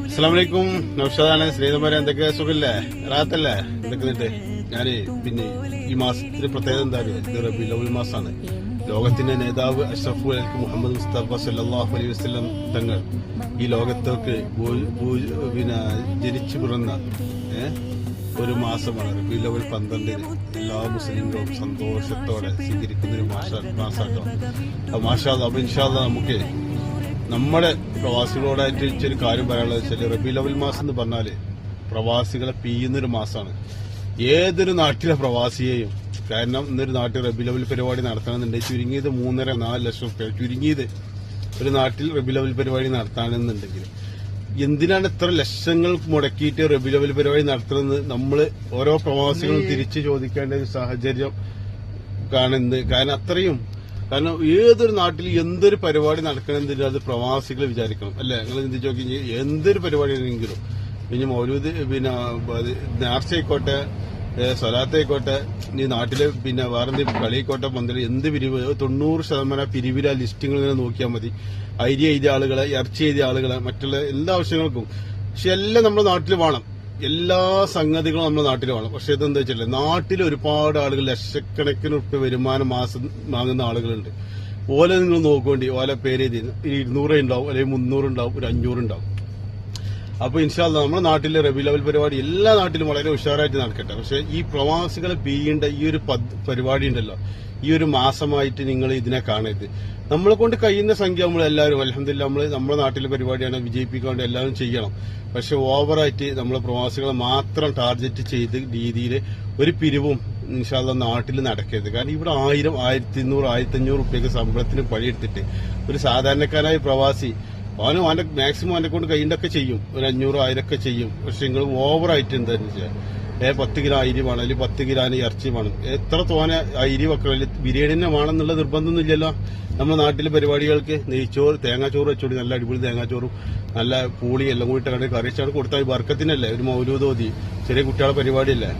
അസ്സലാമലൈക്കും. നൗഷാദാണ്. സ്നേഹിതന്മാരെ, എന്തൊക്കെ സുഖല്ലേ? റാത്തല്ലേ? എന്തൊക്കെ ഞാന് പിന്നെ ഈ മാസത്തിന്റെ പ്രത്യേകത എന്താ? ഇത് റബീഉൽ അവ്വൽ മാസമാണ്. ലോകത്തിന്റെ നേതാവ് അഷ്റഫുൽ ഖൽഖ് മുഹമ്മദ് മുസ്തഫ സല്ലല്ലാഹു അലൈഹി വസല്ലം തങ്ങൾ ഈ ലോകത്തേക്ക് പിന്നെ ജനിച്ചു പിറന്ന ഒരു മാസമാണ് റബീഉൽ അവ്വൽ 12. എല്ലാ മുസ്ലിങ്ങളും സന്തോഷത്തോടെ സ്വീകരിക്കുന്ന ഒരു മാസമാട്ടോ. മാഷാ അല്ലാഹ്. അപ്പൊ ഇൻഷാ അല്ലാഹ് നമുക്ക് നമ്മുടെ പ്രവാസികളോടായിട്ട് ഇച്ചൊരു കാര്യം പറയാനുള്ളത് വെച്ചാൽ റബീഉൽ അവ്വൽ മാസം എന്ന് പറഞ്ഞാല് പ്രവാസികളെ പിയുന്നൊരു മാസമാണ്. ഏതൊരു നാട്ടിലെ പ്രവാസിയെയും, കാരണം ഇന്നൊരു നാട്ടിൽ റബീഉൽ അവ്വൽ പരിപാടി നടത്തണമെന്നുണ്ടെങ്കിൽ ചുരുങ്ങിയത് 3.5-4 ലക്ഷം രൂപ, ചുരുങ്ങിയത് ഒരു നാട്ടിൽ റബീഉൽ അവ്വൽ പരിപാടി നടത്താനെന്നുണ്ടെങ്കിൽ എന്തിനാണ് ഇത്ര ലക്ഷങ്ങൾ മുടക്കിയിട്ട് റബീഉൽ അവ്വൽ പരിപാടി നടത്തുന്നത്? നമ്മൾ ഓരോ പ്രവാസികളും തിരിച്ചു ചോദിക്കേണ്ട ഒരു സാഹചര്യം കാണുന്നത്. കാരണം ഏതൊരു നാട്ടിൽ എന്തൊരു പരിപാടി നടക്കണമെന്നില്ല, അത് പ്രവാസികൾ വിചാരിക്കണം, അല്ലെ? നിങ്ങൾ ചിന്തിച്ചു നോക്കി, എന്തൊരു പരിപാടി ആണെങ്കിലും, പിന്നെ മൗലൂദ്, പിന്നെ നേർച്ച ആയിക്കോട്ടെ, സ്വലാത്തായിക്കോട്ടെ, ഈ നാട്ടില് പിന്നെ വേറെ എന്തെങ്കിലും കളിയായിക്കോട്ടെ, പന്തൽ, എന്ത് പിരിവ്, 90% പിരിവിലെ ലിസ്റ്റുകൾ ഇങ്ങനെ നോക്കിയാൽ മതി. അരി എഴുതിയ ആളുകളെ, ഇറച്ചി എഴുതിയ ആളുകളെ, മറ്റുള്ള എല്ലാ ആവശ്യങ്ങൾക്കും. പക്ഷെ എല്ലാം നമ്മുടെ നാട്ടിൽ വേണം, എല്ലാ സംഗതികളും നമ്മുടെ നാട്ടിൽ വേണം. പക്ഷെ ഇതെന്താ വെച്ചാൽ നാട്ടിൽ ഒരുപാട് ആളുകൾ ലക്ഷക്കണക്കിന് റുപ്യ വരുമാനം മാസം വാങ്ങുന്ന ആളുകളുണ്ട്. ഓല നിങ്ങൾ നോക്കേണ്ടി, ഓല പേര് 200 ഉണ്ടാവും, അല്ലെങ്കിൽ 300 ഉണ്ടാവും, ഒരു 500 ഉണ്ടാവും. അപ്പൊ ഇൻഷാ അല്ലാഹ് നമ്മുടെ നാട്ടിലെ റബീഉൽ അവ്വൽ പരിപാടി എല്ലാ നാട്ടിലും വളരെ ഉഷാറായിട്ട് നടക്കട്ടെ. പക്ഷെ ഈ പ്രവാസികളെ പിയേണ്ട ഈ ഒരു പരിപാടി ഉണ്ടല്ലോ, ഈ ഒരു മാസമായിട്ട് നിങ്ങൾ ഇതിനെ കാണരുത്. നമ്മളെ കൊണ്ട് കഴിയുന്ന സംഖ്യ നമ്മൾ എല്ലാവരും അൽഹംദുലില്ലാഹ് നമ്മുടെ നാട്ടിലെ പരിപാടിയാണ്, വിജയിപ്പിക്കാൻ വേണ്ടി എല്ലാവരും ചെയ്യണം. പക്ഷെ ഓവറായിട്ട് നമ്മളെ പ്രവാസികളെ മാത്രം ടാർഗറ്റ് ചെയ്ത് രീതിയിൽ ഒരു പിരിവും ഇൻഷാ അല്ലാഹ് നാട്ടിൽ നടക്കരുത്. കാരണം ഇവിടെ 1000, 1200, 1500 റുപ്യക്ക് ശമ്പളത്തിന് പണിയെടുത്തിട്ട് ഒരു സാധാരണക്കാരായ പ്രവാസി അവന്റെ മാക്സിമം അവനെ കൊണ്ട് കൈണ്ടൊക്കെ ചെയ്യും, ഒരു 500, 1000 ഒക്കെ ചെയ്യും. പക്ഷെ നിങ്ങൾ ഓവറായിട്ട് എന്താണെന്ന് വെച്ചാൽ 10 കിലോ അരി വേണം, അല്ലെങ്കിൽ 10 കിലോ ഇറച്ചി വേണം, എത്ര തോനെ അരി വെക്കണം, ബിരിയാണി തന്നെ വേണമെന്നുള്ള നിർബന്ധമൊന്നും ഇല്ലല്ലോ. നമ്മുടെ നാട്ടിലെ പരിപാടികൾക്ക് നെയ്ച്ചോറ്, തേങ്ങാച്ചോറ് വെച്ചോടി, നല്ല അടിപൊളി തേങ്ങാച്ചോറും നല്ല പൂളി എല്ലാം കൂടി കണ്ട് കറിച്ചാണ് കൊടുത്താൽ ബർക്കത്തിനല്ലേ, ഒരു മൗലൂദ് ഓതി, ചെറിയ കുട്ടികളുടെ പരിപാടിയല്ലേ,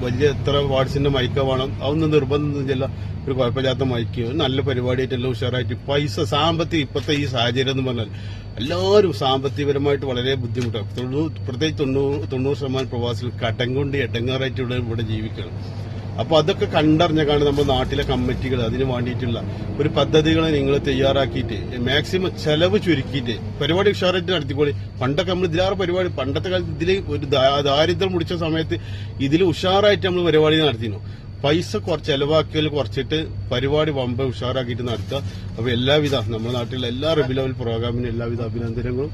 വലിയ എത്ര വാട്സിന്റെ മൈക്ക വേണം, അതൊന്നും നിർബന്ധമൊന്നുമില്ല. ഒരു കുഴപ്പമില്ലാത്ത മൈക്ക്, നല്ല പരിപാടിയായിട്ടെല്ലാം ഉഷാറായിട്ട്. പൈസ സാമ്പത്തികം ഇപ്പോഴത്തെ ഈ സാഹചര്യം എന്ന് പറഞ്ഞാൽ എല്ലാവരും സാമ്പത്തികപരമായിട്ട് വളരെ ബുദ്ധിമുട്ടാണ്. പ്രത്യേകിച്ച് 90% പ്രവാസികൾ കടം കൊണ്ട് എടങ്ങാറായിട്ട് ഇവിടെ ജീവിക്കണം. അപ്പൊ അതൊക്കെ കണ്ടറിഞ്ഞാണ് നമ്മുടെ നാട്ടിലെ കമ്മിറ്റികൾ അതിന് വേണ്ടിയിട്ടുള്ള ഒരു പദ്ധതികളെ നിങ്ങൾ തയ്യാറാക്കിയിട്ട് മാക്സിമം ചെലവ് ചുരുക്കിയിട്ട് പരിപാടി ഉഷാറായിട്ട് നടത്തിക്കോളി. പണ്ടൊക്കെ നമ്മൾ ഇതിലേറെ പരിപാടി, പണ്ടത്തെ കാലത്ത് ഇതിൽ ഒരു ദാരിദ്ര്യം മുടിച്ച സമയത്ത് ഇതിൽ ഉഷാറായിട്ട് നമ്മൾ പരിപാടി നടത്തിയിരുന്നു. പൈസ ചെലവാക്കിയാൽ കുറച്ചിട്ട് പരിപാടി വമ്പ ഉഷാറാക്കിയിട്ട് നടത്തുക. അപ്പൊ എല്ലാവിധ നമ്മുടെ നാട്ടിലെ എല്ലാ റബീഉൽ അവ്വൽ പ്രോഗ്രാമിനും എല്ലാവിധ അഭിനന്ദനങ്ങളും.